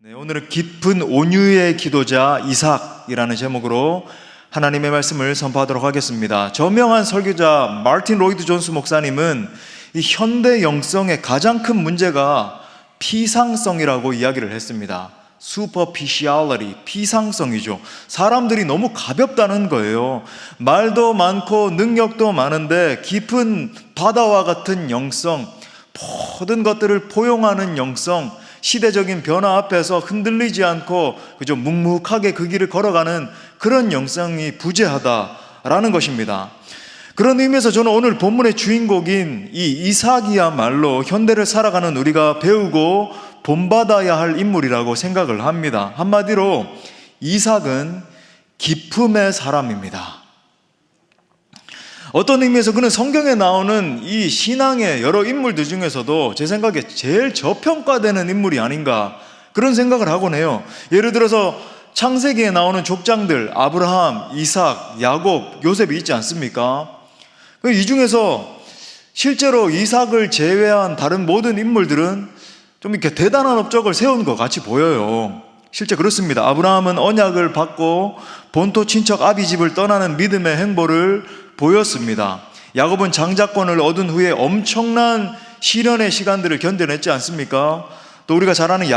네, 오늘은 깊은 온유의 기도자 이삭이라는 제목으로 하나님의 말씀을 선포하도록 하겠습니다. 저명한 설교자 마틴 로이드 존스 목사님은 이 현대 영성의 가장 큰 문제가 피상성이라고 이야기를 했습니다. superficiality, 피상성이죠. 사람들이 너무 가볍다는 거예요. 말도 많고 능력도 많은데 깊은 바다와 같은 영성, 모든 것들을 포용하는 영성, 시대적인 변화 앞에서 흔들리지 않고 그저 묵묵하게 그 길을 걸어가는 그런 영성이 부재하다라는 것입니다. 그런 의미에서 저는 오늘 본문의 주인공인 이 이삭이야말로 현대를 살아가는 우리가 배우고 본받아야 할 인물이라고 생각을 합니다. 한마디로 이삭은 기품의 사람입니다. 어떤 의미에서 그는 성경에 나오는 이 신앙의 여러 인물들 중에서도 제 생각에 제일 저평가되는 인물이 아닌가 그런 생각을 하곤 해요. 예를 들어서 창세기에 나오는 족장들 아브라함, 이삭, 야곱, 요셉이 있지 않습니까? 이 중에서 실제로 이삭을 제외한 다른 모든 인물들은 좀 이렇게 대단한 업적을 세운 것 같이 보여요. 실제 그렇습니다. 아브라함은 언약을 받고 본토 친척 아비 집을 떠나는 믿음의 행보를 보였습니다. 야곱은 장자권을 얻은 후에 엄청난 시련의 시간들을 견뎌냈지 않습니까? 또 우리가 잘 아는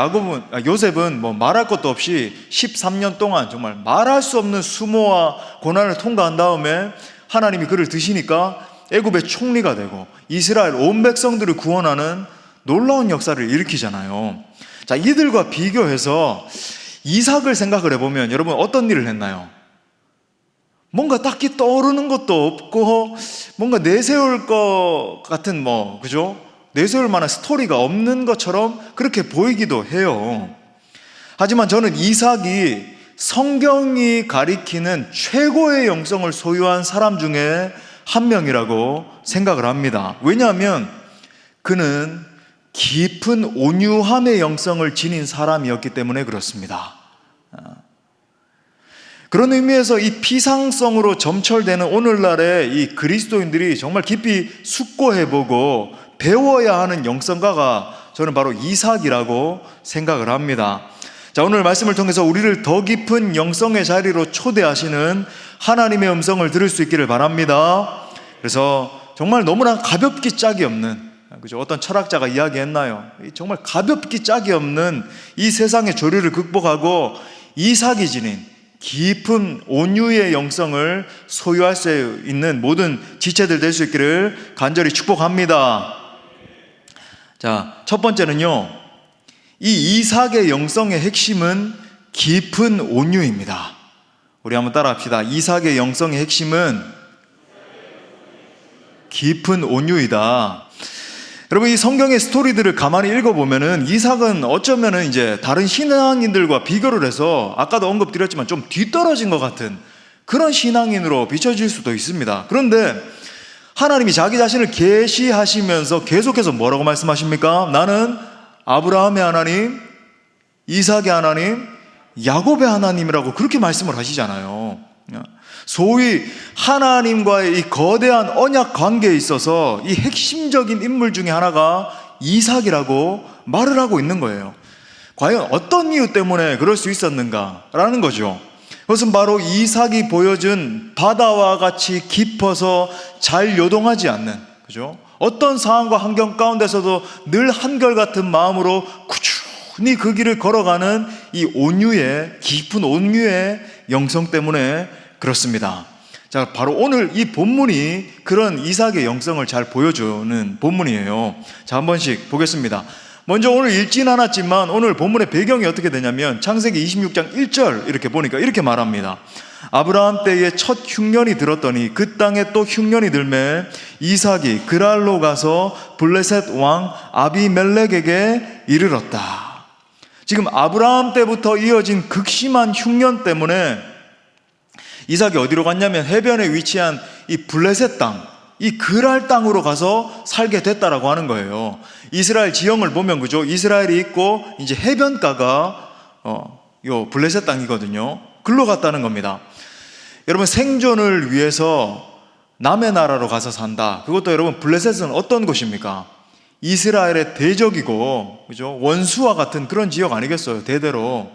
요셉은 말할 것도 없이 13년 동안 정말 말할 수 없는 수모와 고난을 통과한 다음에 하나님이 그를 드시니까 애굽의 총리가 되고 이스라엘 온 백성들을 구원하는 놀라운 역사를 일으키잖아요. 자, 이들과 비교해서 이삭을 생각을 해보면 여러분 어떤 일을 했나요? 뭔가 딱히 떠오르는 것도 없고 뭔가 내세울 것 같은 그죠? 내세울 만한 스토리가 없는 것처럼 그렇게 보이기도 해요. 하지만 저는 이삭이 성경이 가리키는 최고의 영성을 소유한 사람 중에 한 명이라고 생각을 합니다. 왜냐하면 그는 깊은 온유함의 영성을 지닌 사람이었기 때문에 그렇습니다. 그런 의미에서 이 피상성으로 점철되는 오늘날의 이 그리스도인들이 정말 깊이 숙고해보고 배워야 하는 영성가가 저는 바로 이삭이라고 생각을 합니다. 자, 오늘 말씀을 통해서 우리를 더 깊은 영성의 자리로 초대하시는 하나님의 음성을 들을 수 있기를 바랍니다. 그래서 정말 너무나 가볍기 짝이 없는, 그죠? 어떤 철학자가 이야기했나요? 정말 가볍기 짝이 없는 이 세상의 조류를 극복하고 이삭이 지닌 깊은 온유의 영성을 소유할 수 있는 모든 지체들 될 수 있기를 간절히 축복합니다. 자, 첫 번째는요, 이 이삭의 영성의 핵심은 깊은 온유입니다. 우리 한번 따라 합시다. 이삭의 영성의 핵심은 깊은 온유이다. 여러분, 이 성경의 스토리들을 가만히 읽어보면은 이삭은 어쩌면은 이제 다른 신앙인들과 비교를 해서 아까도 언급드렸지만 좀 뒤떨어진 것 같은 그런 신앙인으로 비춰질 수도 있습니다. 그런데 하나님이 자기 자신을 계시하시면서 계속해서 뭐라고 말씀하십니까? 나는 아브라함의 하나님, 이삭의 하나님, 야곱의 하나님이라고 그렇게 말씀을 하시잖아요. 소위 하나님과의 이 거대한 언약 관계에 있어서 이 핵심적인 인물 중에 하나가 이삭이라고 말을 하고 있는 거예요. 과연 어떤 이유 때문에 그럴 수 있었는가라는 거죠. 그것은 바로 이삭이 보여준 바다와 같이 깊어서 잘 요동하지 않는, 그죠? 어떤 상황과 환경 가운데서도 늘 한결같은 마음으로 꾸준히 그 길을 걸어가는 이 온유의, 깊은 온유의 영성 때문에 그렇습니다. 자, 바로 오늘 이 본문이 그런 이삭의 영성을 잘 보여주는 본문이에요. 자, 한 번씩 보겠습니다. 먼저 오늘 읽진 않았지만 오늘 본문의 배경이 어떻게 되냐면 창세기 26장 1절 이렇게 보니까 이렇게 말합니다. 아브라함 때에 첫 흉년이 들었더니 그 땅에 또 흉년이 들매 이삭이 그랄로 가서 블레셋 왕 아비멜렉에게 이르렀다. 지금 아브라함 때부터 이어진 극심한 흉년 때문에 이삭이 어디로 갔냐면 해변에 위치한 이 블레셋 땅, 이 그랄 땅으로 가서 살게 됐다라고 하는 거예요. 이스라엘 지형을 보면 그죠? 이스라엘이 있고 이제 해변가가 요 블레셋 땅이거든요. 글로 갔다는 겁니다. 여러분, 생존을 위해서 남의 나라로 가서 산다. 그것도 여러분 블레셋은 어떤 곳입니까? 이스라엘의 대적이고, 그죠? 원수와 같은 그런 지역 아니겠어요? 대대로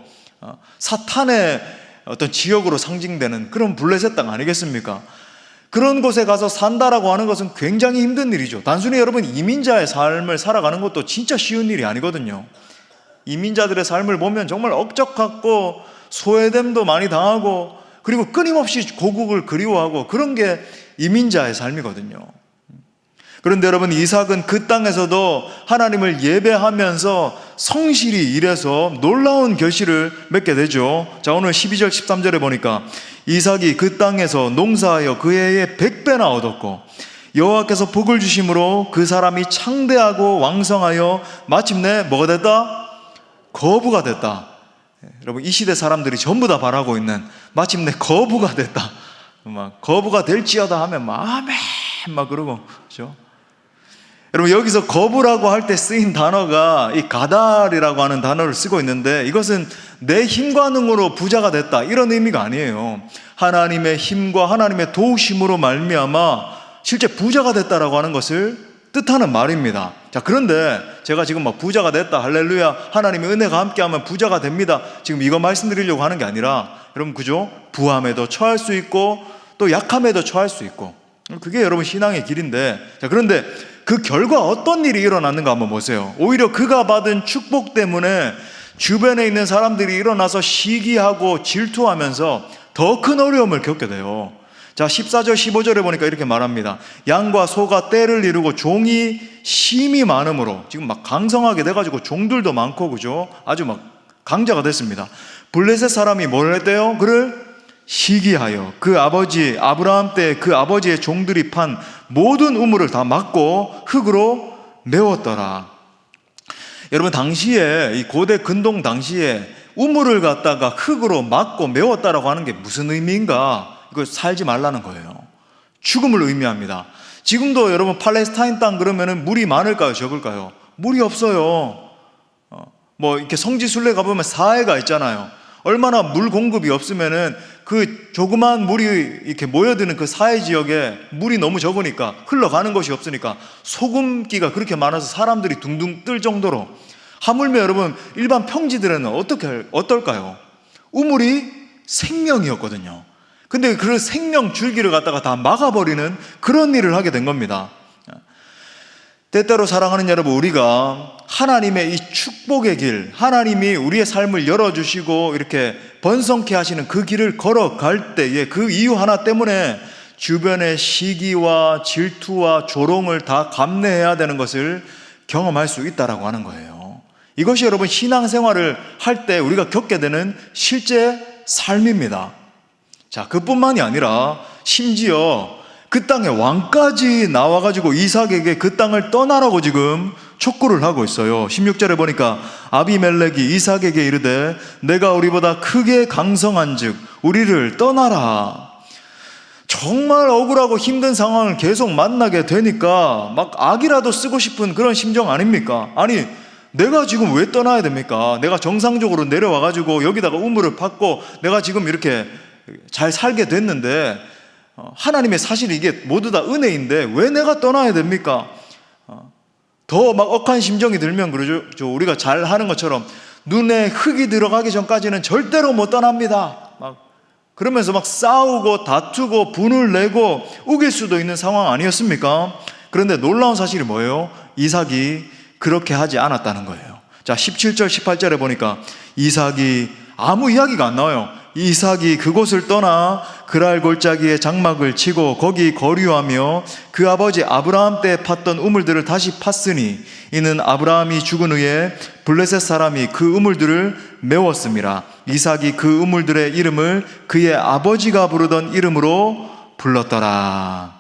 사탄의 어떤 지역으로 상징되는 그런 블레셋 땅 아니겠습니까? 그런 곳에 가서 산다라고 하는 것은 굉장히 힘든 일이죠. 단순히 여러분 이민자의 삶을 살아가는 것도 진짜 쉬운 일이 아니거든요. 이민자들의 삶을 보면 정말 억척같고 소외됨도 많이 당하고, 그리고 끊임없이 고국을 그리워하고, 그런 게 이민자의 삶이거든요. 그런데 여러분, 이삭은 그 땅에서도 하나님을 예배하면서 성실히 일해서 놀라운 결실을 맺게 되죠. 자, 오늘 12절 13절에 보니까 이삭이 그 땅에서 농사하여 그 해에 100배나 얻었고 여호와께서 복을 주심으로 그 사람이 창대하고 왕성하여 마침내 뭐가 됐다? 거부가 됐다. 여러분, 이 시대 사람들이 전부 다 바라고 있는 마침내 거부가 됐다. 막 거부가 될지어다 하면 막 아멘 막 그러고, 그렇죠? 여러분, 여기서 거부라고 할 때 쓰인 단어가 이 가달이라고 하는 단어를 쓰고 있는데, 이것은 내 힘과 능으로 부자가 됐다 이런 의미가 아니에요. 하나님의 힘과 하나님의 도우심으로 말미암아 실제 부자가 됐다라고 하는 것을 뜻하는 말입니다. 자, 그런데 제가 지금 막 부자가 됐다, 할렐루야, 하나님의 은혜가 함께하면 부자가 됩니다, 지금 이거 말씀드리려고 하는 게 아니라, 여러분, 그죠? 부함에도 처할 수 있고 또 약함에도 처할 수 있고, 그게 여러분 신앙의 길인데, 자, 그런데 그 결과 어떤 일이 일어났는가 한번 보세요. 오히려 그가 받은 축복 때문에 주변에 있는 사람들이 일어나서 시기하고 질투하면서 더 큰 어려움을 겪게 돼요. 자, 14절 15절에 보니까 이렇게 말합니다. 양과 소가 때를 이루고 종이 심이 많으므로, 지금 막 강성하게 돼가지고 종들도 많고, 그죠? 아주 막 강자가 됐습니다. 블레셋 사람이 뭘 했대요? 그를 시기하여 그 아버지 아브라함 때 그 아버지의 종들이 판 모든 우물을 다 막고 흙으로 메웠더라. 여러분, 당시에 이 고대 근동 당시에 우물을 갖다가 흙으로 막고 메웠다라고 하는 게 무슨 의미인가? 이거 살지 말라는 거예요. 죽음을 의미합니다. 지금도 여러분 팔레스타인 땅 그러면은 물이 많을까요? 적을까요? 물이 없어요. 뭐 이렇게 성지순례 가보면 사해가 있잖아요. 얼마나 물 공급이 없으면은 그 조그만 물이 이렇게 모여드는 그 사해 지역에 물이 너무 적으니까, 흘러가는 것이 없으니까 소금기가 그렇게 많아서 사람들이 둥둥 뜰 정도로, 하물며 여러분 일반 평지들에는 어떨까요? 우물이 생명이었거든요. 근데 그 생명 줄기를 갖다가 다 막아버리는 그런 일을 하게 된 겁니다. 때때로 사랑하는 여러분, 우리가 하나님의 이 축복의 길, 하나님이 우리의 삶을 열어주시고 이렇게 번성케 하시는 그 길을 걸어갈 때에 그 이유 하나 때문에 주변의 시기와 질투와 조롱을 다 감내해야 되는 것을 경험할 수 있다라고 하는 거예요. 이것이 여러분 신앙생활을 할 때 우리가 겪게 되는 실제 삶입니다. 자, 그뿐만이 아니라 심지어 그 땅의 왕까지 나와가지고 이삭에게 그 땅을 떠나라고 지금 촉구를 하고 있어요. 16절에 보니까 아비멜렉이 이삭에게 이르되 내가 우리보다 크게 강성한 즉 우리를 떠나라. 정말 억울하고 힘든 상황을 계속 만나게 되니까 막 악이라도 쓰고 싶은 그런 심정 아닙니까? 아니, 내가 지금 왜 떠나야 됩니까? 내가 정상적으로 내려와가지고 여기다가 우물을 팠고 내가 지금 이렇게 잘 살게 됐는데, 하나님의 사실 이게 모두 다 은혜인데 왜 내가 떠나야 됩니까? 더 막 억한 심정이 들면 그러죠. 우리가 잘 하는 것처럼 눈에 흙이 들어가기 전까지는 절대로 못 떠납니다. 막 그러면서 막 싸우고 다투고 분을 내고 우길 수도 있는 상황 아니었습니까? 그런데 놀라운 사실이 뭐예요? 이삭이 그렇게 하지 않았다는 거예요. 자, 17절 18절에 보니까 이삭이, 아무 이야기가 안 나와요. 이삭이 그곳을 떠나 그랄 골짜기에 장막을 치고 거기 거류하며 그 아버지 아브라함 때 팠던 우물들을 다시 팠으니 이는 아브라함이 죽은 후에 블레셋 사람이 그 우물들을 메웠습니다. 이삭이 그 우물들의 이름을 그의 아버지가 부르던 이름으로 불렀더라.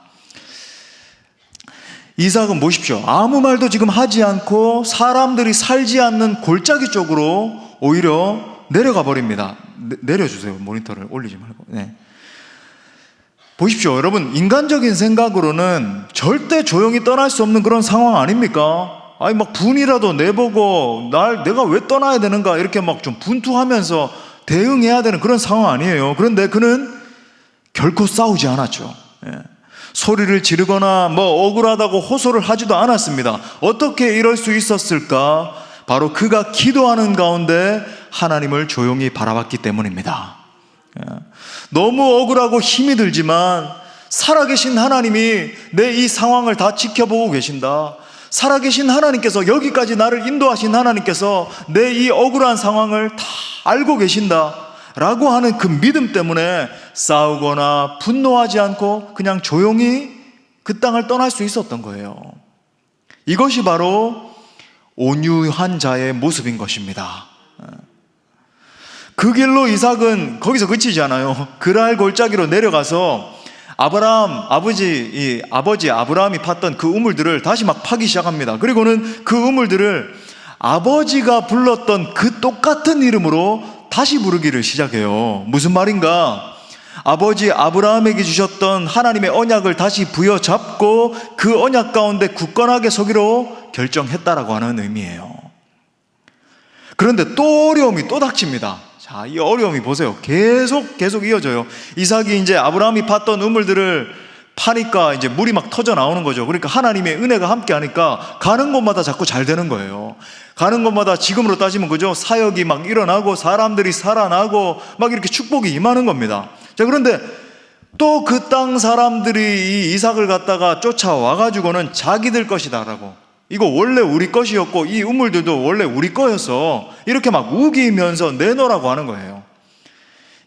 이삭은 보십시오. 아무 말도 지금 하지 않고 사람들이 살지 않는 골짜기 쪽으로 오히려 내려가 버립니다. 내려주세요. 모니터를 올리지 말고. 네. 보십시오. 여러분, 인간적인 생각으로는 절대 조용히 떠날 수 없는 그런 상황 아닙니까? 아니, 막 분이라도 내보고 내가 왜 떠나야 되는가 이렇게 막 좀 분투하면서 대응해야 되는 그런 상황 아니에요. 그런데 그는 결코 싸우지 않았죠. 예. 소리를 지르거나 억울하다고 호소를 하지도 않았습니다. 어떻게 이럴 수 있었을까? 바로 그가 기도하는 가운데 하나님을 조용히 바라봤기 때문입니다. 너무 억울하고 힘이 들지만 살아계신 하나님이 내 이 상황을 다 지켜보고 계신다. 살아계신 하나님께서, 여기까지 나를 인도하신 하나님께서 내 이 억울한 상황을 다 알고 계신다 라고 하는 그 믿음 때문에 싸우거나 분노하지 않고 그냥 조용히 그 땅을 떠날 수 있었던 거예요. 이것이 바로 온유한 자의 모습인 것입니다. 그 길로 이삭은 거기서 그치지 않아요. 그랄 골짜기로 내려가서 아버지 아브라함이 팠던 그 우물들을 다시 막 파기 시작합니다. 그리고는 그 우물들을 아버지가 불렀던 그 똑같은 이름으로 다시 부르기를 시작해요. 무슨 말인가? 아버지 아브라함에게 주셨던 하나님의 언약을 다시 부여잡고 그 언약 가운데 굳건하게 서기로 결정했다라고 하는 의미예요. 그런데 또 어려움이 또 닥칩니다. 자, 이 어려움이 보세요. 계속 이어져요. 이삭이 이제 아브라함이 팠던 우물들을 파니까 이제 물이 막 터져 나오는 거죠. 그러니까 하나님의 은혜가 함께 하니까 가는 곳마다 자꾸 잘 되는 거예요. 가는 곳마다 지금으로 따지면 그죠? 사역이 막 일어나고 사람들이 살아나고 막 이렇게 축복이 임하는 겁니다. 자, 그런데 또 그 땅 사람들이 이 이삭을 갖다가 쫓아와가지고는 자기들 것이다라고, 이거 원래 우리 것이었고 이 우물들도 원래 우리 거여서 이렇게 막 우기면서 내놓으라고 하는 거예요.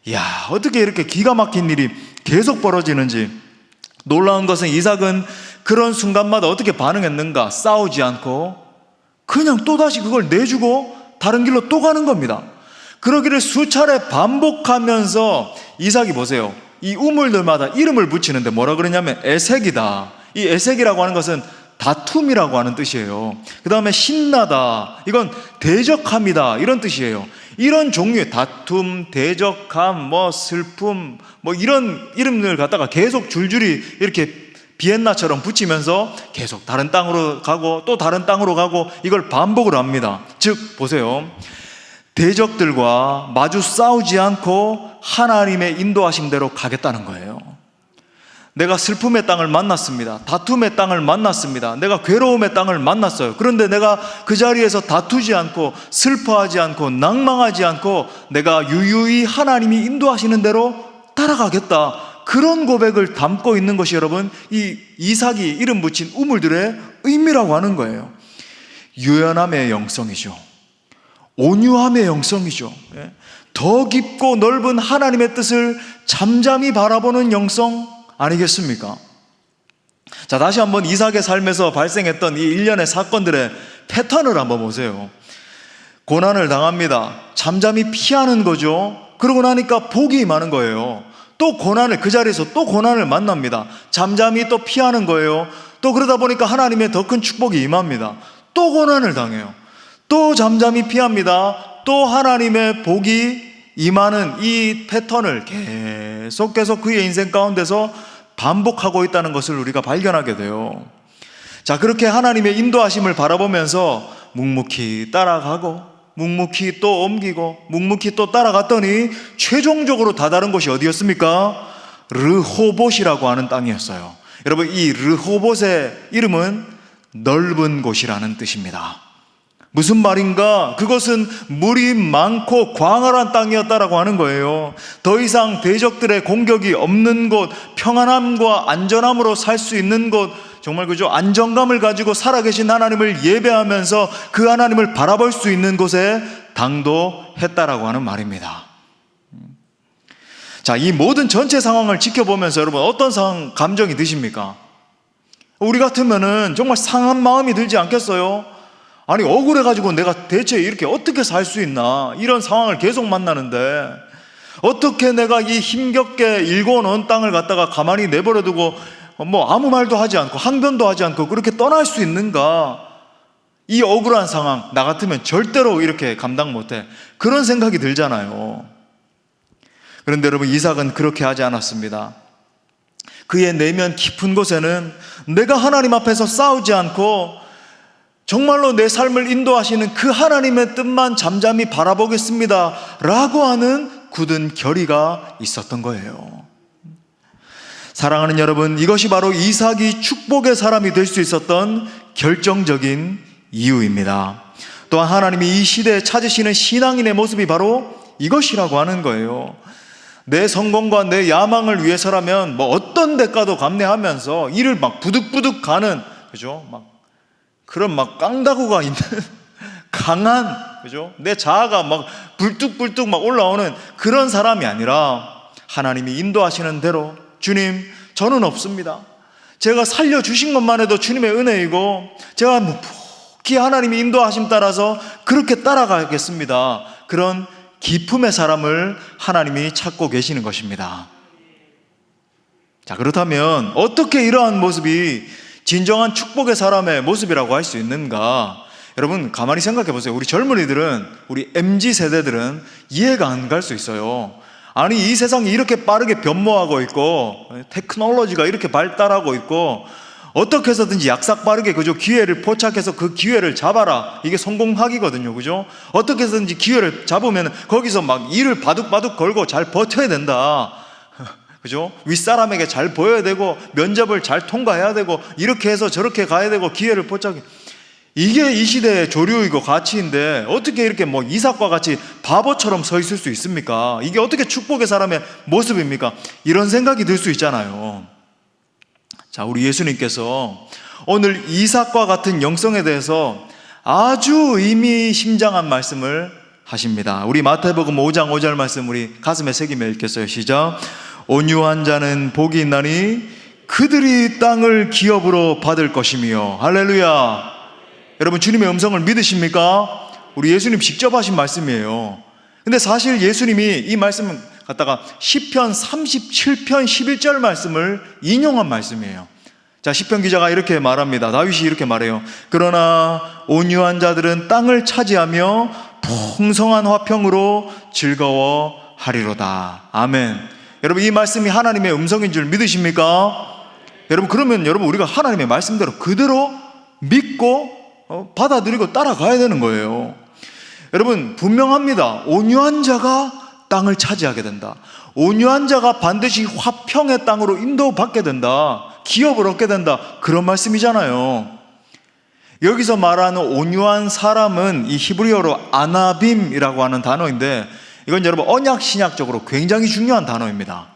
이야, 어떻게 이렇게 기가 막힌 일이 계속 벌어지는지. 놀라운 것은 이삭은 그런 순간마다 어떻게 반응했는가? 싸우지 않고 그냥 또다시 그걸 내주고 다른 길로 또 가는 겁니다. 그러기를 수차례 반복하면서 이삭이 보세요, 이 우물들마다 이름을 붙이는데 뭐라 그러냐면 에색이다. 이 에색이라고 하는 것은 다툼이라고 하는 뜻이에요. 그 다음에 신나다, 이건 대적함이다, 이런 뜻이에요. 이런 종류의 다툼, 대적함, 슬픔, 이런 이름을 갖다가 계속 줄줄이 이렇게 비엔나처럼 붙이면서 계속 다른 땅으로 가고 또 다른 땅으로 가고 이걸 반복을 합니다. 즉 보세요, 대적들과 마주 싸우지 않고 하나님의 인도하심대로 가겠다는 거예요. 내가 슬픔의 땅을 만났습니다. 다툼의 땅을 만났습니다. 내가 괴로움의 땅을 만났어요. 그런데 내가 그 자리에서 다투지 않고 슬퍼하지 않고 낭망하지 않고 내가 유유히 하나님이 인도하시는 대로 따라가겠다. 그런 고백을 담고 있는 것이 여러분, 이 이삭이 이름 붙인 우물들의 의미라고 하는 거예요. 유연함의 영성이죠. 온유함의 영성이죠. 더 깊고 넓은 하나님의 뜻을 잠잠히 바라보는 영성 아니겠습니까? 자, 다시 한번 이삭의 삶에서 발생했던 이 일련의 사건들의 패턴을 한번 보세요. 고난을 당합니다. 잠잠히 피하는 거죠. 그러고 나니까 복이 임하는 거예요. 또 고난을, 그 자리에서 또 고난을 만납니다. 잠잠히 또 피하는 거예요. 또 그러다 보니까 하나님의 더 큰 축복이 임합니다. 또 고난을 당해요. 또 잠잠히 피합니다. 또 하나님의 복이 임하는 이 패턴을 계속 그의 인생 가운데서 반복하고 있다는 것을 우리가 발견하게 돼요. 자, 그렇게 하나님의 인도하심을 바라보면서 묵묵히 따라가고 묵묵히 또 옮기고 묵묵히 또 따라갔더니 최종적으로 다다른 곳이 어디였습니까? 르호봇이라고 하는 땅이었어요. 여러분, 이 르호봇의 이름은 넓은 곳이라는 뜻입니다. 무슨 말인가? 그것은 물이 많고 광활한 땅이었다라고 하는 거예요. 더 이상 대적들의 공격이 없는 곳, 평안함과 안전함으로 살 수 있는 곳, 정말 그죠? 안정감을 가지고 살아계신 하나님을 예배하면서 그 하나님을 바라볼 수 있는 곳에 당도했다라고 하는 말입니다. 자, 이 모든 전체 상황을 지켜보면서 여러분 어떤 감정이 드십니까? 우리 같으면은 정말 상한 마음이 들지 않겠어요? 아니, 억울해가지고 내가 대체 이렇게 어떻게 살 수 있나, 이런 상황을 계속 만나는데 어떻게 내가 이 힘겹게 일궈 놓은 땅을 갖다가 가만히 내버려두고 아무 말도 하지 않고 항변도 하지 않고 그렇게 떠날 수 있는가? 이 억울한 상황, 나 같으면 절대로 이렇게 감당 못해, 그런 생각이 들잖아요. 그런데 여러분, 이삭은 그렇게 하지 않았습니다. 그의 내면 깊은 곳에는 내가 하나님 앞에서 싸우지 않고 정말로 내 삶을 인도하시는 그 하나님의 뜻만 잠잠히 바라보겠습니다 라고 하는 굳은 결의가 있었던 거예요. 사랑하는 여러분, 이것이 바로 이삭이 축복의 사람이 될 수 있었던 결정적인 이유입니다. 또한 하나님이 이 시대에 찾으시는 신앙인의 모습이 바로 이것이라고 하는 거예요. 내 성공과 내 야망을 위해서라면 뭐 어떤 대가도 감내하면서 일을 막 부득부득 가는, 그죠? 막 그런 막 깡다구가 있는 강한, 그죠? 내 자아가 막 불뚝불뚝 막 올라오는 그런 사람이 아니라 하나님이 인도하시는 대로, 주님, 저는 없습니다. 제가 살려주신 것만 해도 주님의 은혜이고, 제가 묵묵히 하나님이 인도하심 따라서 그렇게 따라가겠습니다. 그런 기품의 사람을 하나님이 찾고 계시는 것입니다. 자, 그렇다면 어떻게 이러한 모습이 진정한 축복의 사람의 모습이라고 할 수 있는가? 여러분, 가만히 생각해 보세요. 우리 젊은이들은, 우리 MZ세대들은 이해가 안 갈 수 있어요. 아니, 이 세상이 이렇게 빠르게 변모하고 있고 테크놀로지가 이렇게 발달하고 있고, 어떻게 해서든지 약삭 빠르게, 그죠? 기회를 포착해서 그 기회를 잡아라, 이게 성공하기거든요, 그죠? 어떻게 해서든지 기회를 잡으면 거기서 막 일을 바둑바둑 걸고 잘 버텨야 된다, 그죠? 윗사람에게 잘 보여야 되고 면접을 잘 통과해야 되고 이렇게 해서 저렇게 가야 되고 기회를 포착해, 이게 이 시대의 조류이고 가치인데 어떻게 이렇게 뭐 이삭과 같이 바보처럼 서 있을 수 있습니까? 이게 어떻게 축복의 사람의 모습입니까? 이런 생각이 들 수 있잖아요. 자, 우리 예수님께서 오늘 이삭과 같은 영성에 대해서 아주 의미심장한 말씀을 하십니다. 우리 마태복음 5장 5절 말씀 우리 가슴에 새기며 읽겠어요. 시작. 온유한 자는 복이 있나니 그들이 땅을 기업으로 받을 것이며. 할렐루야. 여러분, 주님의 음성을 믿으십니까? 우리 예수님 직접 하신 말씀이에요. 근데 사실 예수님이 이 말씀을 갖다가 시편 37편 11절 말씀을 인용한 말씀이에요. 자, 시편 기자가 이렇게 말합니다. 다윗이 이렇게 말해요. 그러나 온유한 자들은 땅을 차지하며 풍성한 화평으로 즐거워하리로다. 아멘. 여러분, 이 말씀이 하나님의 음성인 줄 믿으십니까? 여러분, 그러면 여러분, 우리가 하나님의 말씀대로 그대로 믿고 받아들이고 따라가야 되는 거예요. 여러분, 분명합니다. 온유한 자가 땅을 차지하게 된다. 온유한 자가 반드시 화평의 땅으로 인도받게 된다. 기업을 얻게 된다. 그런 말씀이잖아요. 여기서 말하는 온유한 사람은 이 히브리어로 아나빔이라고 하는 단어인데, 이건 여러분 언약 신약적으로 굉장히 중요한 단어입니다.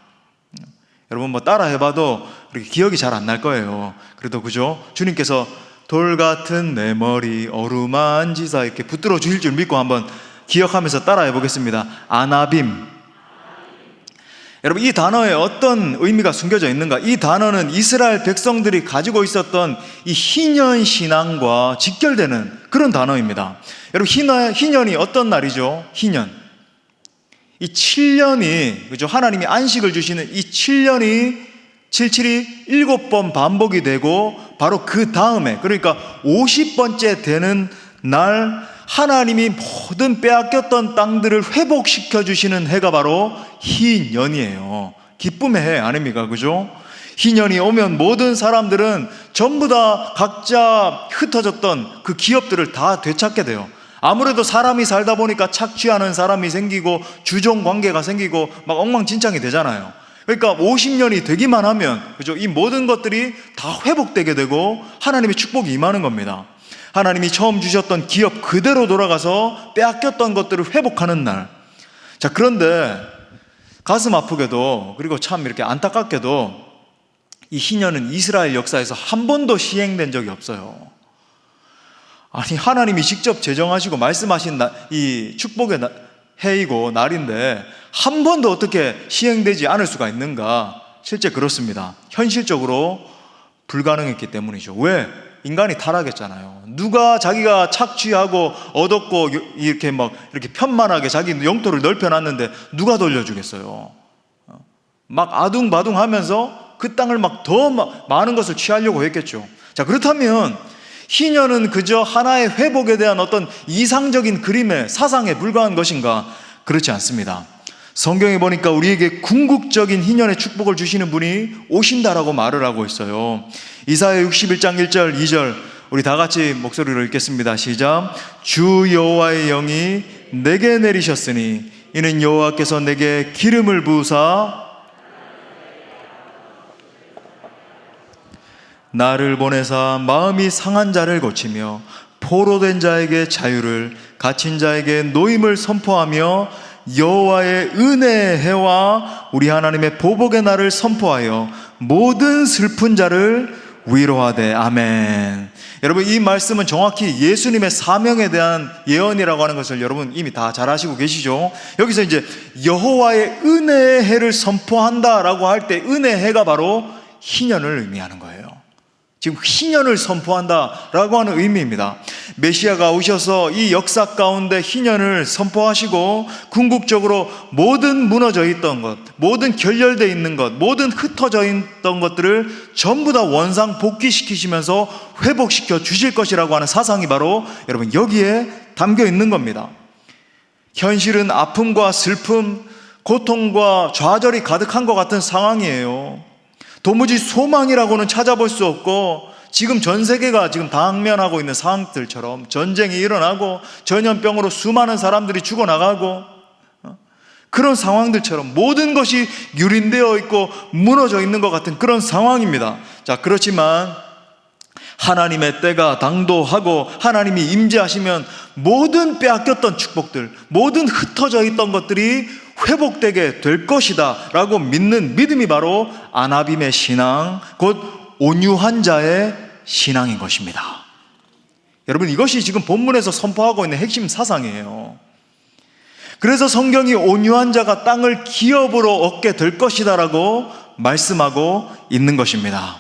여러분 뭐 따라 해봐도 그렇게 기억이 잘 안 날 거예요. 그래도 그죠? 주님께서 돌 같은 내 머리 어루만지사 이렇게 붙들어 주실 줄 믿고 한번 기억하면서 따라해 보겠습니다. 아나빔. 여러분, 이 단어에 어떤 의미가 숨겨져 있는가? 이 단어는 이스라엘 백성들이 가지고 있었던 이 희년 신앙과 직결되는 그런 단어입니다. 여러분, 희년이 어떤 날이죠? 희년. 이 7년이, 그죠? 하나님이 안식을 주시는 이 7년이 77이 7번 반복이 되고, 바로 그 다음에, 그러니까 50번째 되는 날 하나님이 모든 빼앗겼던 땅들을 회복시켜 주시는 해가 바로 희년이에요. 기쁨의 해 아닙니까? 그죠? 희년이 오면 모든 사람들은 전부 다 각자 흩어졌던 그 기업들을 다 되찾게 돼요. 아무래도 사람이 살다 보니까 착취하는 사람이 생기고 주종 관계가 생기고 막 엉망진창이 되잖아요. 그러니까 50년이 되기만 하면, 그죠? 이 모든 것들이 다 회복되게 되고 하나님의 축복이 임하는 겁니다. 하나님이 처음 주셨던 기업 그대로 돌아가서 빼앗겼던 것들을 회복하는 날. 자, 그런데 가슴 아프게도, 그리고 참 이렇게 안타깝게도 이 희년은 이스라엘 역사에서 한 번도 시행된 적이 없어요. 아니, 하나님이 직접 제정하시고 말씀하신 이 축복의 해이고 날인데 한 번도 어떻게 시행되지 않을 수가 있는가? 실제 그렇습니다. 현실적으로 불가능했기 때문이죠. 왜? 인간이 타락했잖아요. 누가 자기가 착취하고 얻었고 이렇게 막 이렇게 편만하게 자기 영토를 넓혀놨는데 누가 돌려주겠어요? 막 아둥바둥 하면서 그 땅을 막 더 많은 것을 취하려고 했겠죠. 자, 그렇다면 희년은 그저 하나의 회복에 대한 어떤 이상적인 그림의 사상에 불과한 것인가? 그렇지 않습니다. 성경에 보니까 우리에게 궁극적인 희년의 축복을 주시는 분이 오신다라고 말을 하고 있어요. 이사야 61장 1절 2절 우리 다 같이 목소리로 읽겠습니다. 시작. 주 여호와의 영이 내게 내리셨으니 이는 여호와께서 내게 기름을 부으사 나를 보내사 마음이 상한 자를 고치며 포로된 자에게 자유를, 갇힌 자에게 노임을 선포하며 여호와의 은혜의 해와 우리 하나님의 보복의 날을 선포하여 모든 슬픈 자를 위로하되. 아멘. 여러분, 이 말씀은 정확히 예수님의 사명에 대한 예언이라고 하는 것을 여러분 이미 다 잘 아시고 계시죠? 여기서 이제 여호와의 은혜의 해를 선포한다라고 할 때 은혜의 해가 바로 희년을 의미하는 거예요. 지금 희년을 선포한다라고 하는 의미입니다. 메시아가 오셔서 이 역사 가운데 희년을 선포하시고 궁극적으로 모든 무너져 있던 것, 모든 결렬되어 있는 것, 모든 흩어져 있던 것들을 전부 다 원상 복귀시키시면서 회복시켜 주실 것이라고 하는 사상이 바로 여러분 여기에 담겨 있는 겁니다. 현실은 아픔과 슬픔, 고통과 좌절이 가득한 것 같은 상황이에요. 도무지 소망이라고는 찾아볼 수 없고, 지금 전 세계가 지금 당면하고 있는 상황들처럼 전쟁이 일어나고 전염병으로 수많은 사람들이 죽어나가고 그런 상황들처럼 모든 것이 유린되어 있고 무너져 있는 것 같은 그런 상황입니다. 자, 그렇지만 하나님의 때가 당도하고 하나님이 임재하시면 모든 빼앗겼던 축복들, 모든 흩어져 있던 것들이 회복되게 될 것이다 라고 믿는 믿음이 바로 아나빔의 신앙, 곧 온유한 자의 신앙인 것입니다. 여러분, 이것이 지금 본문에서 선포하고 있는 핵심 사상이에요. 그래서 성경이 온유한 자가 땅을 기업으로 얻게 될 것이다 라고 말씀하고 있는 것입니다.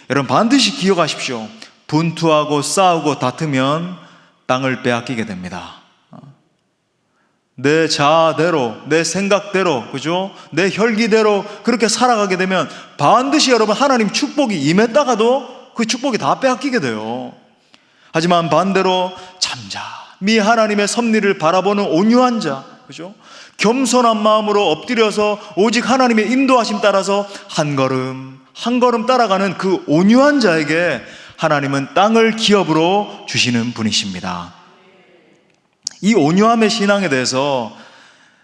여러분, 반드시 기억하십시오. 분투하고 싸우고 다투면 땅을 빼앗기게 됩니다. 내 자아대로, 내 생각대로, 그죠? 내 혈기대로 그렇게 살아가게 되면 반드시 여러분 하나님 축복이 임했다가도 그 축복이 다 빼앗기게 돼요. 하지만 반대로 잠잠히 하나님의 섭리를 바라보는 온유한 자, 그죠? 겸손한 마음으로 엎드려서 오직 하나님의 인도하심 따라서 한 걸음 한 걸음 따라가는 그 온유한 자에게 하나님은 땅을 기업으로 주시는 분이십니다. 이 온유함의 신앙에 대해서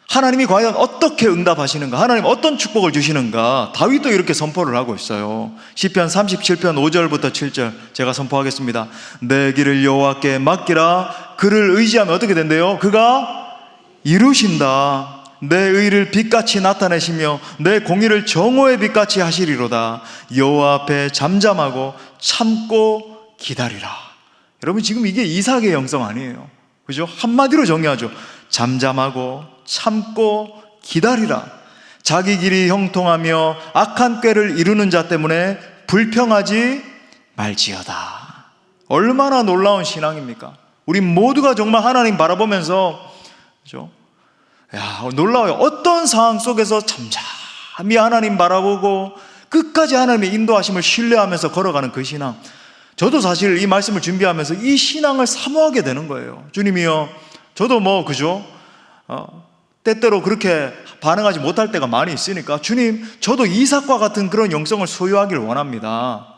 하나님이 과연 어떻게 응답하시는가, 하나님 어떤 축복을 주시는가, 다윗도 이렇게 선포를 하고 있어요. 시편 37편 5절부터 7절 제가 선포하겠습니다. 내 길을 여호와께 맡기라. 그를 의지하면 어떻게 된대요? 그가 이루신다. 내 의를 빛같이 나타내시며 내 공의를 정오의 빛같이 하시리로다. 여호와 앞에 잠잠하고 참고 기다리라. 여러분, 지금 이게 이삭의 영성 아니에요? 그죠? 한마디로 정의하죠. 잠잠하고 참고 기다리라. 자기 길이 형통하며 악한 꾀를 이루는 자 때문에 불평하지 말지어다. 얼마나 놀라운 신앙입니까? 우리 모두가 정말 하나님 바라보면서, 그죠? 야, 놀라워요. 어떤 상황 속에서 잠잠히 하나님 바라보고 끝까지 하나님의 인도하심을 신뢰하면서 걸어가는 그 신앙. 저도 사실 이 말씀을 준비하면서 이 신앙을 사모하게 되는 거예요. 주님이요, 저도 그죠? 때때로 그렇게 반응하지 못할 때가 많이 있으니까 주님, 저도 이삭과 같은 그런 영성을 소유하기를 원합니다.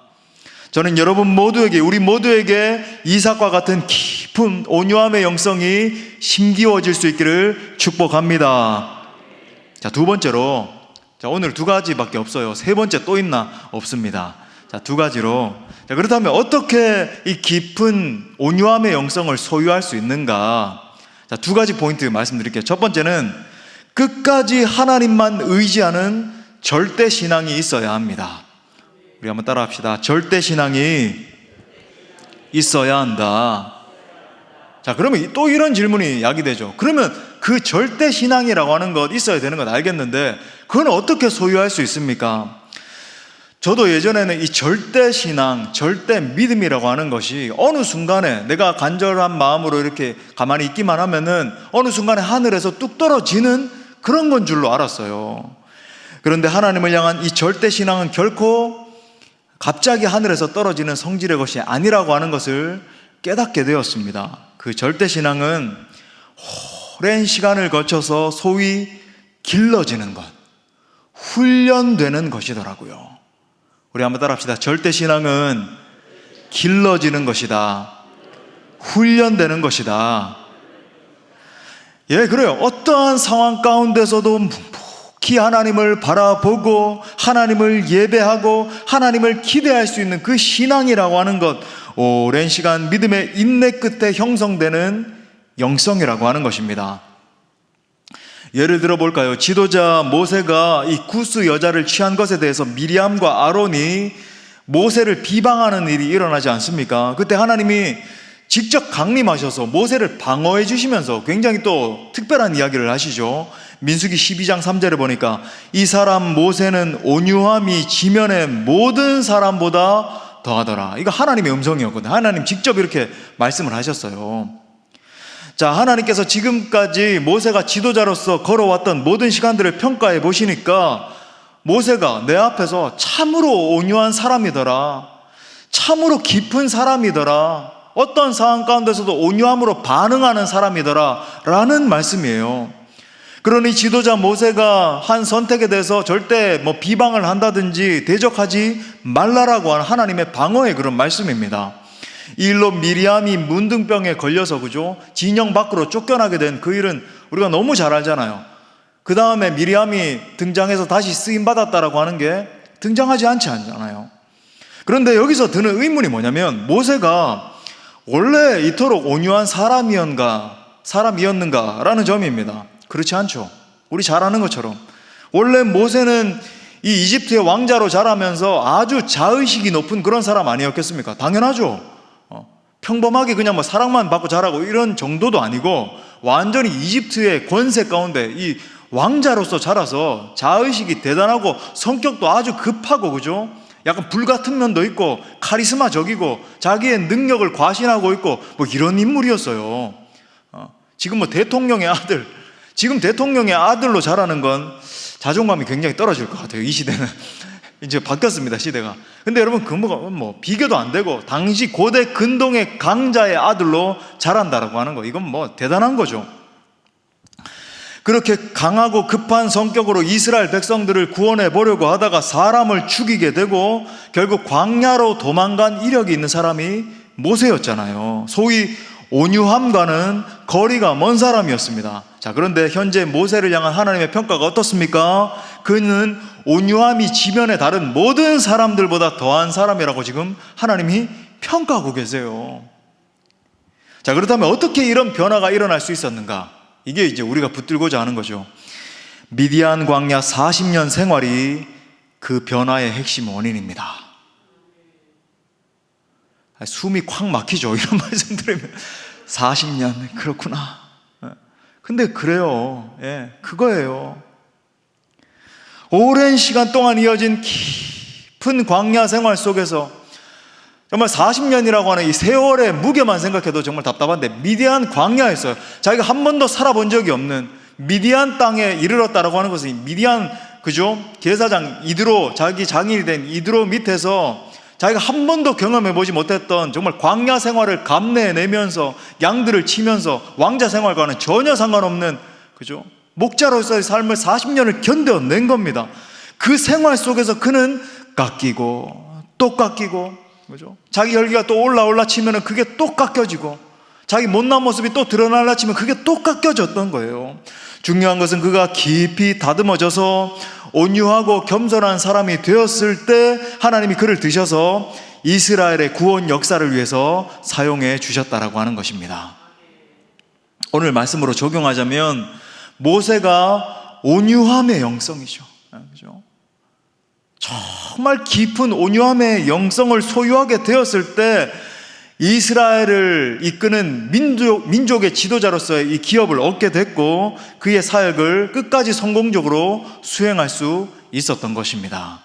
저는 여러분 모두에게, 우리 모두에게 이삭과 같은 깊은 온유함의 영성이 심기워질 수 있기를 축복합니다. 자, 두 번째로, 자, 오늘 두 가지밖에 없어요. 세 번째 또 있나? 없습니다. 자, 두 가지로. 자, 그렇다면 어떻게 이 깊은 온유함의 영성을 소유할 수 있는가? 자, 두 가지 포인트 말씀드릴게요. 첫 번째는 끝까지 하나님만 의지하는 절대 신앙이 있어야 합니다. 우리 한번 따라 합시다. 절대 신앙이 있어야 한다. 자, 그러면 또 이런 질문이 야기되죠. 그러면 그 절대 신앙이라고 하는 것, 있어야 되는 건 알겠는데 그건 어떻게 소유할 수 있습니까? 저도 예전에는 이 절대 신앙, 절대 믿음이라고 하는 것이 어느 순간에 내가 간절한 마음으로 이렇게 가만히 있기만 하면은 어느 순간에 하늘에서 뚝 떨어지는 그런 건 줄로 알았어요. 그런데 하나님을 향한 이 절대 신앙은 결코 갑자기 하늘에서 떨어지는 성질의 것이 아니라고 하는 것을 깨닫게 되었습니다. 그 절대 신앙은 오랜 시간을 거쳐서 소위 길러지는 것, 훈련되는 것이더라고요. 우리 한번 따라 합시다. 절대 신앙은 길러지는 것이다. 훈련되는 것이다. 예, 그래요. 어떠한 상황 가운데서도 묵묵히 특히 하나님을 바라보고 하나님을 예배하고 하나님을 기대할 수 있는 그 신앙이라고 하는 것, 오랜 시간 믿음의 인내 끝에 형성되는 영성이라고 하는 것입니다. 예를 들어 볼까요? 지도자 모세가 이 구스 여자를 취한 것에 대해서 미리암과 아론이 모세를 비방하는 일이 일어나지 않습니까? 그때 하나님이 직접 강림하셔서 모세를 방어해 주시면서 굉장히 또 특별한 이야기를 하시죠. 민수기 12장 3절에 보니까 이 사람 모세는 온유함이 지면의 모든 사람보다 더하더라. 이거 하나님의 음성이었거든요. 하나님 직접 이렇게 말씀을 하셨어요. 자, 하나님께서 지금까지 모세가 지도자로서 걸어왔던 모든 시간들을 평가해 보시니까 모세가 내 앞에서 참으로 온유한 사람이더라, 참으로 깊은 사람이더라, 어떤 상황 가운데서도 온유함으로 반응하는 사람이더라 라는 말씀이에요. 그러니 지도자 모세가 한 선택에 대해서 절대 비방을 한다든지 대적하지 말라라고 하는 하나님의 방어의 그런 말씀입니다. 이 일로 미리암이 문둥병에 걸려서 그죠? 진영 밖으로 쫓겨나게 된 그 일은 우리가 너무 잘 알잖아요. 그 다음에 미리암이 등장해서 다시 쓰임받았다라고 하는 게 등장하지 않지 않잖아요. 그런데 여기서 드는 의문이 뭐냐면 모세가 원래 이토록 온유한 사람이었는가라는 점입니다. 그렇지 않죠. 우리 잘 아는 것처럼 원래 모세는 이 이집트의 왕자로 자라면서 아주 자의식이 높은 그런 사람 아니었겠습니까? 당연하죠. 평범하게 그냥 사랑만 받고 자라고 이런 정도도 아니고 완전히 이집트의 권세 가운데 이 왕자로서 자라서 자의식이 대단하고 성격도 아주 급하고 그죠? 약간 불같은 면도 있고 카리스마적이고 자기의 능력을 과신하고 있고 이런 인물이었어요. 지금 대통령의 아들, 지금 대통령의 아들로 자라는 건 자존감이 굉장히 떨어질 것 같아요. 이 시대는 이제 바뀌었습니다, 시대가. 근데 여러분 비교도 안 되고 당시 고대 근동의 강자의 아들로 자란다라고 하는 거, 이건 대단한 거죠. 그렇게 강하고 급한 성격으로 이스라엘 백성들을 구원해 보려고 하다가 사람을 죽이게 되고 결국 광야로 도망간 이력이 있는 사람이 모세였잖아요. 소위 온유함과는 거리가 먼 사람이었습니다. 자, 그런데 현재 모세를 향한 하나님의 평가가 어떻습니까? 그는 온유함이 지면에 다른 모든 사람들보다 더한 사람이라고 지금 하나님이 평가하고 계세요. 자, 그렇다면 어떻게 이런 변화가 일어날 수 있었는가? 이게 이제 우리가 붙들고자 하는 거죠. 미디안 광야 40년 생활이 그 변화의 핵심 원인입니다. 숨이 콱 막히죠. 이런 말씀 들으면 40년 그렇구나. 근데 그래요. 그거예요. 오랜 시간 동안 이어진 깊은 광야 생활 속에서 정말 40년이라고 하는 이 세월의 무게만 생각해도 정말 답답한데 미디안 광야였어요. 자기가 한 번도 살아본 적이 없는 미디안 땅에 이르렀다라고 하는 것은 미디안 그죠? 제사장 이드로, 자기 장인이 된 이드로 밑에서 자기가 한 번도 경험해보지 못했던 정말 광야 생활을 감내해내면서 양들을 치면서 왕자 생활과는 전혀 상관없는 그죠? 목자로서의 삶을 40년을 견뎌낸 겁니다. 그 생활 속에서 그는 깎이고 또 깎이고 그죠? 자기 열기가 또 올라 치면은 그게 또 깎여지고 자기 못난 모습이 또 드러날라 치면 그게 또 깎여졌던 거예요. 중요한 것은 그가 깊이 다듬어져서 온유하고 겸손한 사람이 되었을 때 하나님이 그를 드셔서 이스라엘의 구원 역사를 위해서 사용해 주셨다라고 하는 것입니다. 오늘 말씀으로 적용하자면 모세가 온유함의 영성이죠. 그죠? 정말 깊은 온유함의 영성을 소유하게 되었을 때 이스라엘을 이끄는 민족의 지도자로서의 이 기업을 얻게 됐고 그의 사역을 끝까지 성공적으로 수행할 수 있었던 것입니다.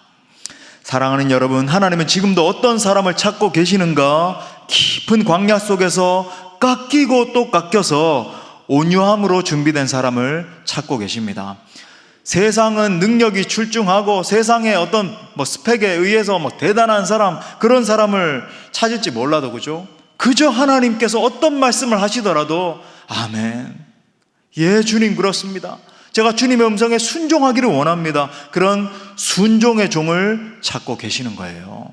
사랑하는 여러분, 하나님은 지금도 어떤 사람을 찾고 계시는가? 깊은 광야 속에서 깎이고 또 깎여서 온유함으로 준비된 사람을 찾고 계십니다. 세상은 능력이 출중하고 세상의 어떤 스펙에 의해서 대단한 사람, 그런 사람을 찾을지 몰라도 그죠? 그저 하나님께서 어떤 말씀을 하시더라도 아멘, 예 주님 그렇습니다, 제가 주님의 음성에 순종하기를 원합니다, 그런 순종의 종을 찾고 계시는 거예요.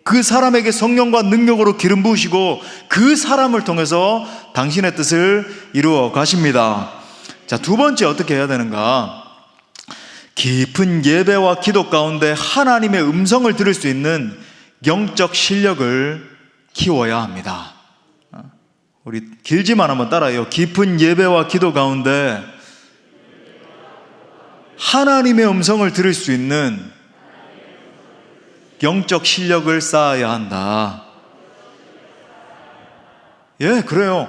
그 사람에게 성령과 능력으로 기름 부으시고 그 사람을 통해서 당신의 뜻을 이루어 가십니다. 자, 두 번째 어떻게 해야 되는가? 깊은 예배와 기도 가운데 하나님의 음성을 들을 수 있는 영적 실력을 키워야 합니다. 우리 길지만 한번 따라해요. 깊은 예배와 기도 가운데 하나님의 음성을 들을 수 있는 영적 실력을 쌓아야 한다. 예, 그래요.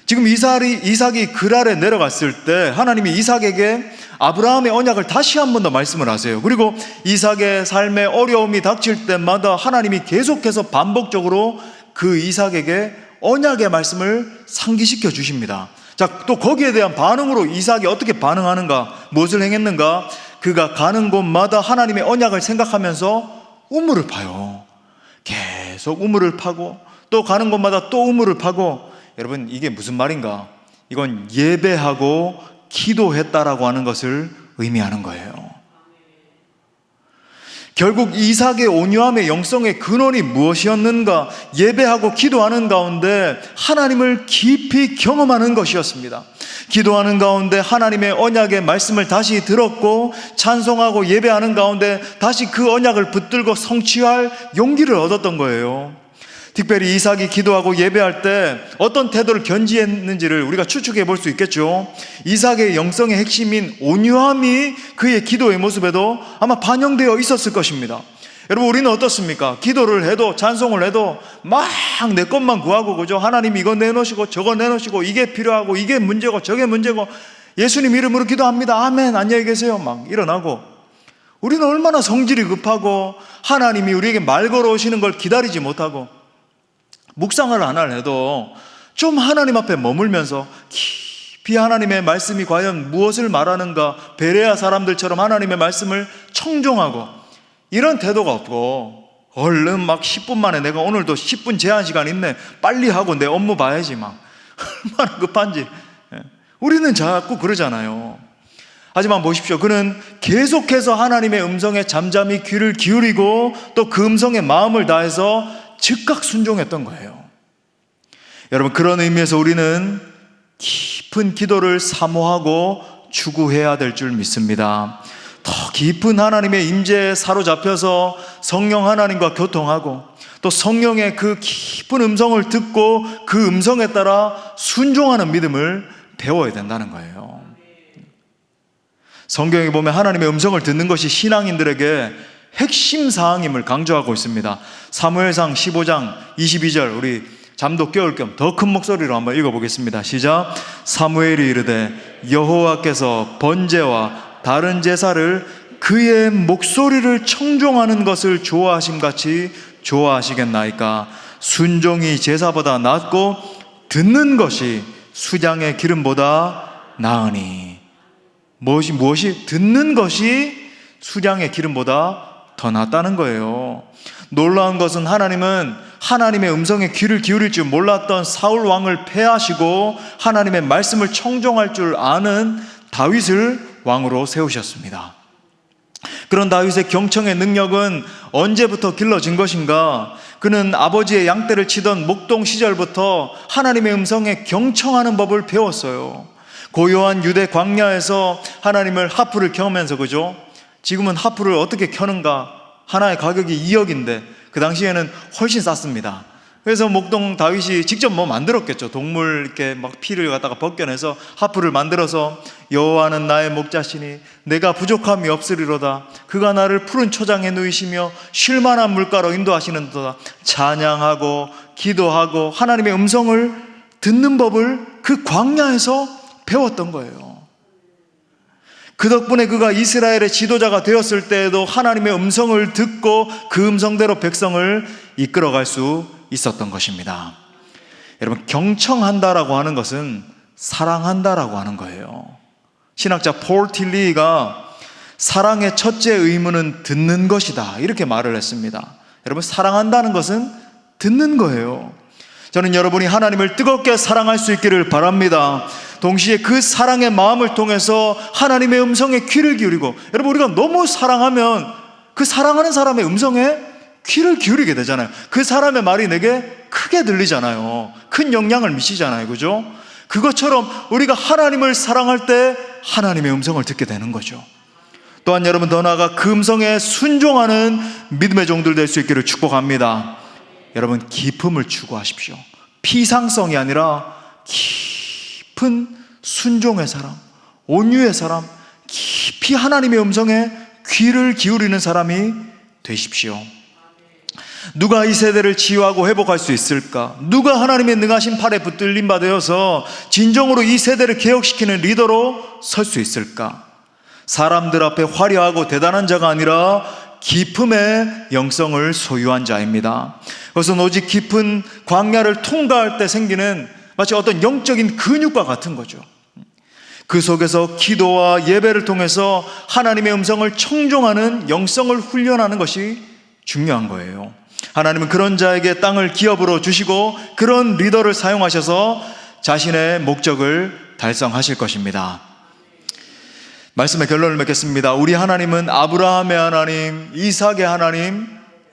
지금 이삭이 그랄에 내려갔을 때 하나님이 이삭에게 아브라함의 언약을 다시 한 번 더 말씀을 하세요. 그리고 이삭의 삶에 어려움이 닥칠 때마다 하나님이 계속해서 반복적으로 그 이삭에게 언약의 말씀을 상기시켜 주십니다. 자, 또 거기에 대한 반응으로 이삭이 어떻게 반응하는가, 무엇을 행했는가? 그가 가는 곳마다 하나님의 언약을 생각하면서 우물을 파요. 계속 우물을 파고 또 가는 곳마다 또 우물을 파고. 여러분, 이게 무슨 말인가? 이건 예배하고 기도했다라고 하는 것을 의미하는 거예요. 결국 이삭의 온유함의 영성의 근원이 무엇이었는가? 예배하고 기도하는 가운데 하나님을 깊이 경험하는 것이었습니다. 기도하는 가운데 하나님의 언약의 말씀을 다시 들었고, 찬송하고 예배하는 가운데 다시 그 언약을 붙들고 성취할 용기를 얻었던 거예요. 특별히 이삭이 기도하고 예배할 때 어떤 태도를 견지했는지를 우리가 추측해 볼 수 있겠죠. 이삭의 영성의 핵심인 온유함이 그의 기도의 모습에도 아마 반영되어 있었을 것입니다. 여러분, 우리는 어떻습니까? 기도를 해도, 찬송을 해도 막 내 것만 구하고, 그죠? 하나님 이거 내놓으시고 저거 내놓으시고, 이게 필요하고 이게 문제고 저게 문제고, 예수님 이름으로 기도합니다, 아멘, 안녕히 계세요, 막 일어나고. 우리는 얼마나 성질이 급하고 하나님이 우리에게 말 걸어오시는 걸 기다리지 못하고, 묵상을 하나를 해도 좀 하나님 앞에 머물면서 깊이 하나님의 말씀이 과연 무엇을 말하는가, 베레아 사람들처럼 하나님의 말씀을 청종하고, 이런 태도가 없고 얼른 막 10분 만에 내가 오늘도 10분 제한 시간 있네, 빨리 하고 내 업무 봐야지, 막 얼마나 급한지. 우리는 자꾸 그러잖아요. 하지만 보십시오, 그는 계속해서 하나님의 음성에 잠잠히 귀를 기울이고 또 그 음성에 마음을 다해서 즉각 순종했던 거예요. 여러분, 그런 의미에서 우리는 깊은 기도를 사모하고 추구해야 될 줄 믿습니다. 더 깊은 하나님의 임재에 사로잡혀서 성령 하나님과 교통하고 또 성령의 그 깊은 음성을 듣고 그 음성에 따라 순종하는 믿음을 배워야 된다는 거예요. 성경에 보면 하나님의 음성을 듣는 것이 신앙인들에게 핵심 사항임을 강조하고 있습니다. 사무엘상 15장 22절, 우리 잠도 깨울 겸 더 큰 목소리로 한번 읽어보겠습니다. 시작. 사무엘이 이르되 여호와께서 번제와 다른 제사를 그의 목소리를 청종하는 것을 좋아하심같이 좋아하시겠나이까? 순종이 제사보다 낫고 듣는 것이 수장의 기름보다 나으니. 무엇이? 듣는 것이 수장의 기름보다 더 낫다는 거예요. 놀라운 것은 하나님은 하나님의 음성에 귀를 기울일 줄 몰랐던 사울 왕을 패하시고 하나님의 말씀을 청종할 줄 아는 다윗을 왕으로 세우셨습니다. 그런 다윗의 경청의 능력은 언제부터 길러진 것인가? 그는 아버지의 양떼를 치던 목동 시절부터 하나님의 음성에 경청하는 법을 배웠어요. 고요한 유대 광야에서 하나님을 하프를 경험하면서, 그죠? 지금은 하프를 어떻게 켜는가? 하나의 가격이 2억인데 그 당시에는 훨씬 쌌습니다. 그래서 목동 다윗이 직접 뭐 만들었겠죠. 동물 이렇게 막 피를 갖다가 벗겨내서 하프를 만들어서 여호와는 나의 목자시니 내가 부족함이 없으리로다. 그가 나를 푸른 초장에 누이시며 쉴만한 물가로 인도하시는도다. 찬양하고 기도하고 하나님의 음성을 듣는 법을 그 광야에서 배웠던 거예요. 그 덕분에 그가 이스라엘의 지도자가 되었을 때에도 하나님의 음성을 듣고 그 음성대로 백성을 이끌어갈 수 있었던 것입니다. 여러분, 경청한다라고 하는 것은 사랑한다라고 하는 거예요. 신학자 폴 틸리가 사랑의 첫째 의무는 듣는 것이다, 이렇게 말을 했습니다. 여러분, 사랑한다는 것은 듣는 거예요. 저는 여러분이 하나님을 뜨겁게 사랑할 수 있기를 바랍니다. 동시에 그 사랑의 마음을 통해서 하나님의 음성에 귀를 기울이고, 여러분, 우리가 너무 사랑하면 그 사랑하는 사람의 음성에 귀를 기울이게 되잖아요. 그 사람의 말이 내게 크게 들리잖아요. 큰 영향을 미치잖아요. 그죠? 그것처럼 우리가 하나님을 사랑할 때 하나님의 음성을 듣게 되는 거죠. 또한 여러분 더 나아가 금성에 순종하는 믿음의 종들 될 수 있기를 축복합니다. 여러분 기쁨을 추구하십시오. 피상성이 아니라 깊은 순종의 사람, 온유의 사람, 깊이 하나님의 음성에 귀를 기울이는 사람이 되십시오. 누가 이 세대를 치유하고 회복할 수 있을까? 누가 하나님의 능하신 팔에 붙들림 받아서 진정으로 이 세대를 개혁시키는 리더로 설 수 있을까? 사람들 앞에 화려하고 대단한 자가 아니라 기쁨의 영성을 소유한 자입니다. 그것은 오직 깊은 광야를 통과할 때 생기는 마치 어떤 영적인 근육과 같은 거죠. 그 속에서 기도와 예배를 통해서 하나님의 음성을 청종하는 영성을 훈련하는 것이 중요한 거예요. 하나님은 그런 자에게 땅을 기업으로 주시고 그런 리더를 사용하셔서 자신의 목적을 달성하실 것입니다. 말씀의 결론을 맺겠습니다. 우리 하나님은 아브라함의 하나님, 이삭의 하나님,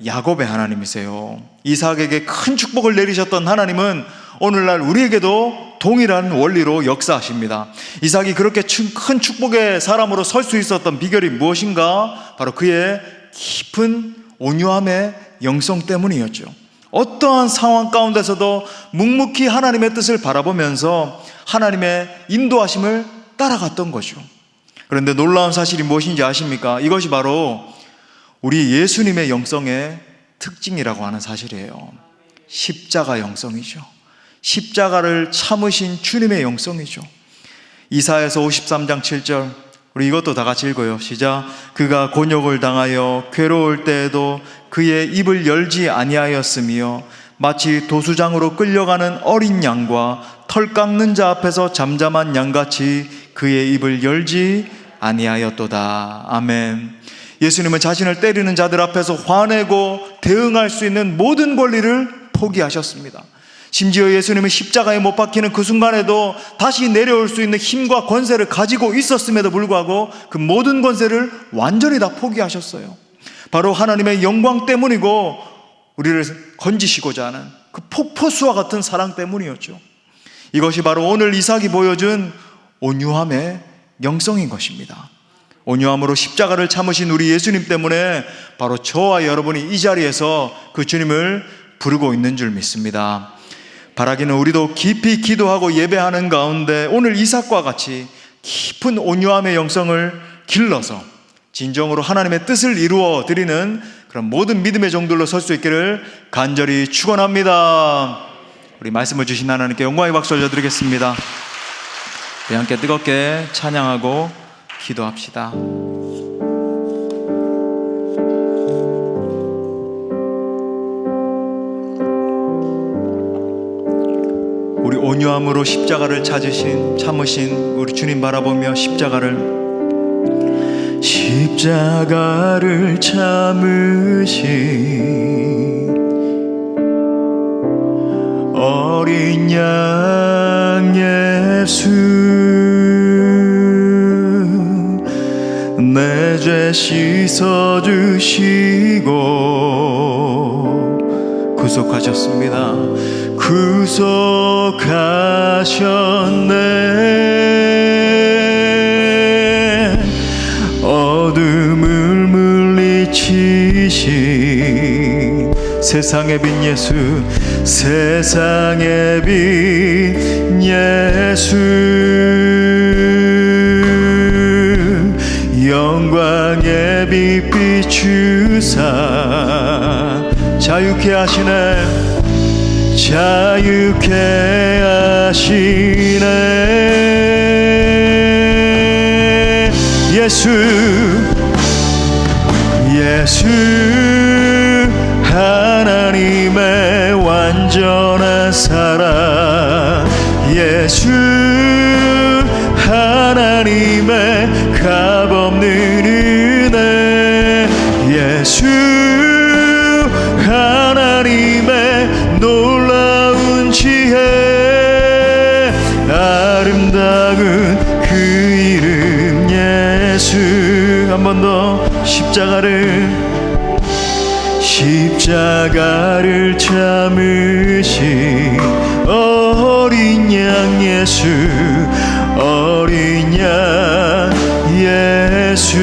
야곱의 하나님이세요. 이삭에게 큰 축복을 내리셨던 하나님은 오늘날 우리에게도 동일한 원리로 역사하십니다. 이삭이 그렇게 큰 축복의 사람으로 설 수 있었던 비결이 무엇인가? 바로 그의 깊은 온유함의 영성 때문이었죠. 어떠한 상황 가운데서도 묵묵히 하나님의 뜻을 바라보면서 하나님의 인도하심을 따라갔던 거죠. 그런데 놀라운 사실이 무엇인지 아십니까? 이것이 바로 우리 예수님의 영성의 특징이라고 하는 사실이에요. 십자가 영성이죠. 십자가를 참으신 주님의 영성이죠. 이사야서 53장 7절, 우리 이것도 다 같이 읽어요. 시작. 그가 곤욕을 당하여 괴로울 때에도 그의 입을 열지 아니하였으며 마치 도수장으로 끌려가는 어린 양과 털 깎는 자 앞에서 잠잠한 양같이 그의 입을 열지 아니하였도다. 아멘. 예수님은 자신을 때리는 자들 앞에서 화내고 대응할 수 있는 모든 권리를 포기하셨습니다. 심지어 예수님은 십자가에 못 박히는 그 순간에도 다시 내려올 수 있는 힘과 권세를 가지고 있었음에도 불구하고 그 모든 권세를 완전히 다 포기하셨어요. 바로 하나님의 영광 때문이고 우리를 건지시고자 하는 그 폭포수와 같은 사랑 때문이었죠. 이것이 바로 오늘 이삭이 보여준 온유함의 영성인 것입니다. 온유함으로 십자가를 참으신 우리 예수님 때문에 바로 저와 여러분이 이 자리에서 그 주님을 부르고 있는 줄 믿습니다. 바라기는 우리도 깊이 기도하고 예배하는 가운데 오늘 이삭과 같이 깊은 온유함의 영성을 길러서 진정으로 하나님의 뜻을 이루어 드리는 그런 모든 믿음의 종들로 설 수 있기를 간절히 축원합니다. 우리 말씀을 주신 하나님께 영광의 박수 올려드리겠습니다. 우리 함께 뜨겁게 찬양하고 기도합시다. 우리 온유함으로 십자가를 참으신 우리 주님 바라보며 십자가를 참으신 어린 양 예수, 내 죄 씻어주시고 구속하셨습니다. 구속하셨네. 어둠을 물리치신 세상의 빛 예수, 세상의 빛 예수, 영광의 빛 비추사 자유케 하시네. 자유케 하시네. 예수, 예수, 하나님의 완전한 사랑. 예수, 하나님의 값없는 은혜. 예수, 하나님의 놀라운 지혜. 아름다운 그 이름 예수. 한 번 더. 십자가를 참으신 어린 양 예수, 어린 양 예수.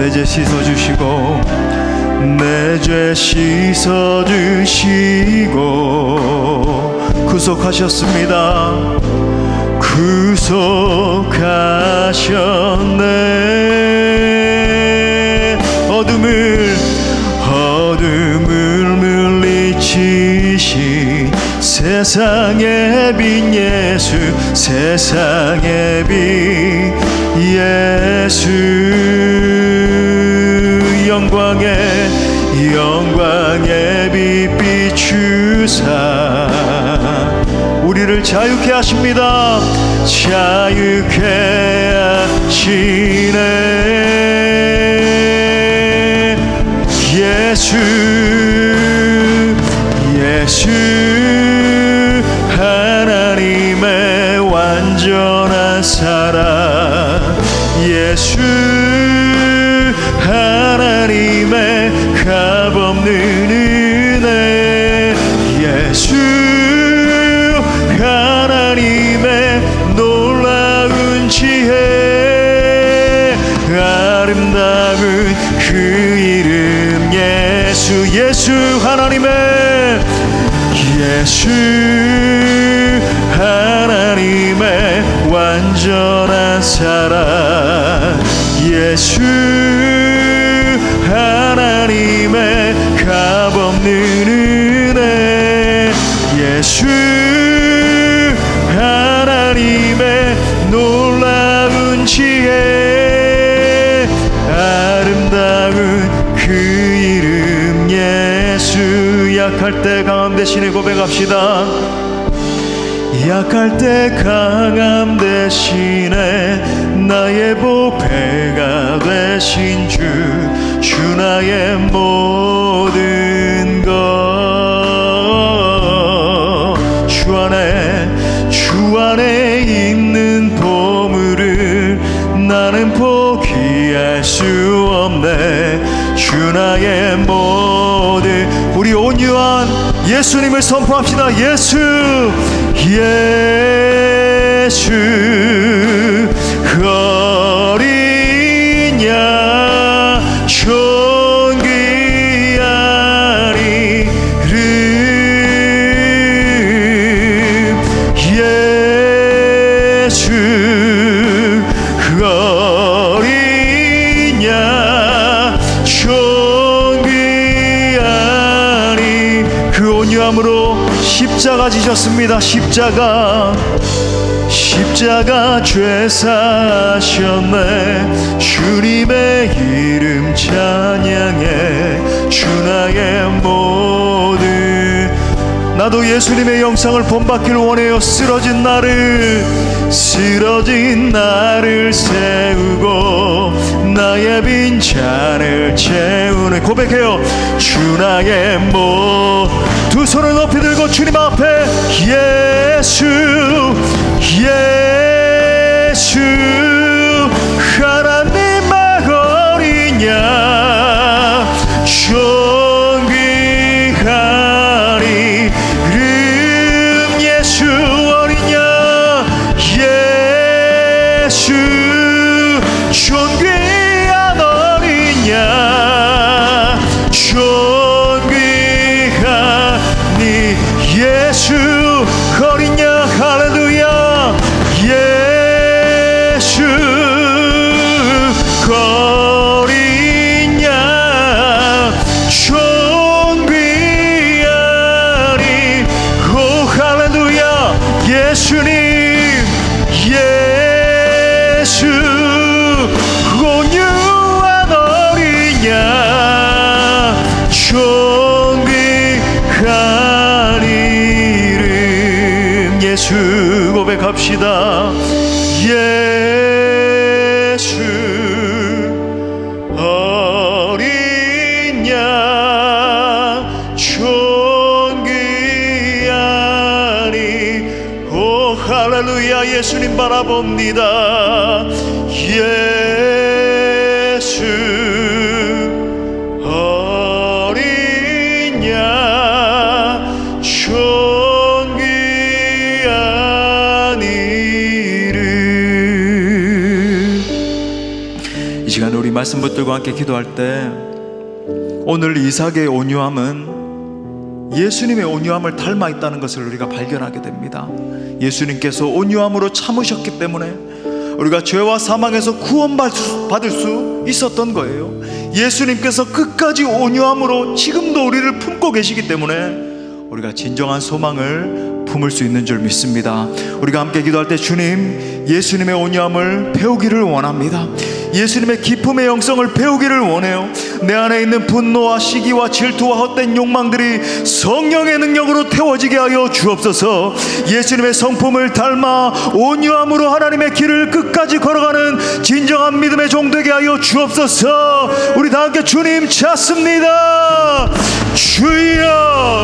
내 죄 씻어주시고 내 죄 씻어주시고 구속하셨습니다. 구속하셨네. 어둠을 물리치신 세상의 빛 예수, 세상의 빛 예수, 영광의 빛 비추사 우리를 자유케 하십니다. 자유케 하시네. 예수 하나님의 완전한 사랑, 예수 하나님의 값없는 은혜, 예수 하나님의 놀라운 지혜, 아름다운 그 이름 예수, 예수 하나님의 완전한 사랑, 예수 하나님의 값없는 은혜, 예수 하나님의 놀라운 지혜, 아름다운 그 이름 예수. 약할 때 강함 대신에 고백합시다. 약할 때 강함 대신에 나의 보배가 되신 주 나의 모든 것, 주 안에 있는 보물을 나는 포기할 수 없네. 주 나의 모든, 우리 온유한 예수님을 선포합시다. 예수 어린 양 존귀한 이름, 예수 어린 양 존귀한 이름. 그 온유함으로 십자가 지셨습니다. 십자가 죄 사셨네. 주님의 이름 찬양해. 주 나의 모든, 나도 예수님의 영상을 본받기를 원해요. 쓰러진 나를 세우고 나의 빈잔을 채우네. 고백해요. 주 나의 두 손을 높이 들고 주님 앞에 예수 하나님의 어린 양 존귀한 이름, 예수 어린 양, 예수 존귀한 어린 양, 존귀한 예수 어린 양. 할렐루야. 예수 시간에 우리 말씀 붙들고 함께 기도할 때 오늘 이삭의 온유함은 예수님의 온유함을 닮아 있다는 것을 우리가 발견하게 됩니다. 예수님께서 온유함으로 참으셨기 때문에 우리가 죄와 사망에서 구원받을 수 있었던 거예요. 예수님께서 끝까지 온유함으로 지금도 우리를 품고 계시기 때문에 우리가 진정한 소망을 품을 수 있는 줄 믿습니다. 우리가 함께 기도할 때 주님, 예수님의 온유함을 배우기를 원합니다. 예수님의 기쁨의 영성을 배우기를 원해요. 내 안에 있는 분노와 시기와 질투와 헛된 욕망들이 성령의 능력으로 태워지게 하여 주옵소서. 예수님의 성품을 닮아 온유함으로 하나님의 길을 끝까지 걸어가는 진정한 믿음의 종 되게 하여 주옵소서. 우리 다 함께 주님 찾습니다. 주여